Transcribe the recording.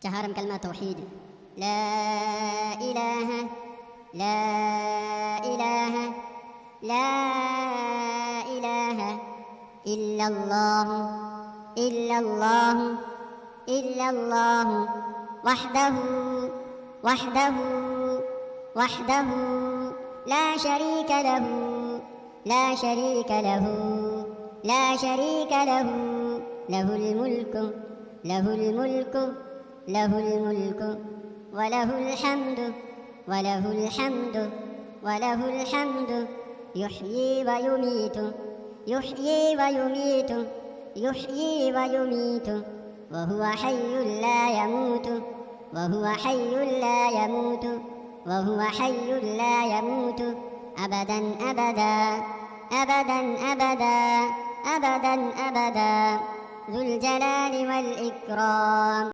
جهارا كلمة توحيد. لا إله لا إله لا إله إلا الله إلا الله إلا الله وحده وحده وحده لا شريك له لا شريك له لا شريك له له الملك له الملك له الملك وله الحمد وله الحمد وله الحمد يحيي ويميت يحيي ويميت يحيي ويميت وهو حي لا يموت وهو حي لا يموت وهو حي لا يموت أبدا أبدا أبدا أبدا أبدا أبدا ذو الجلال والإكرام.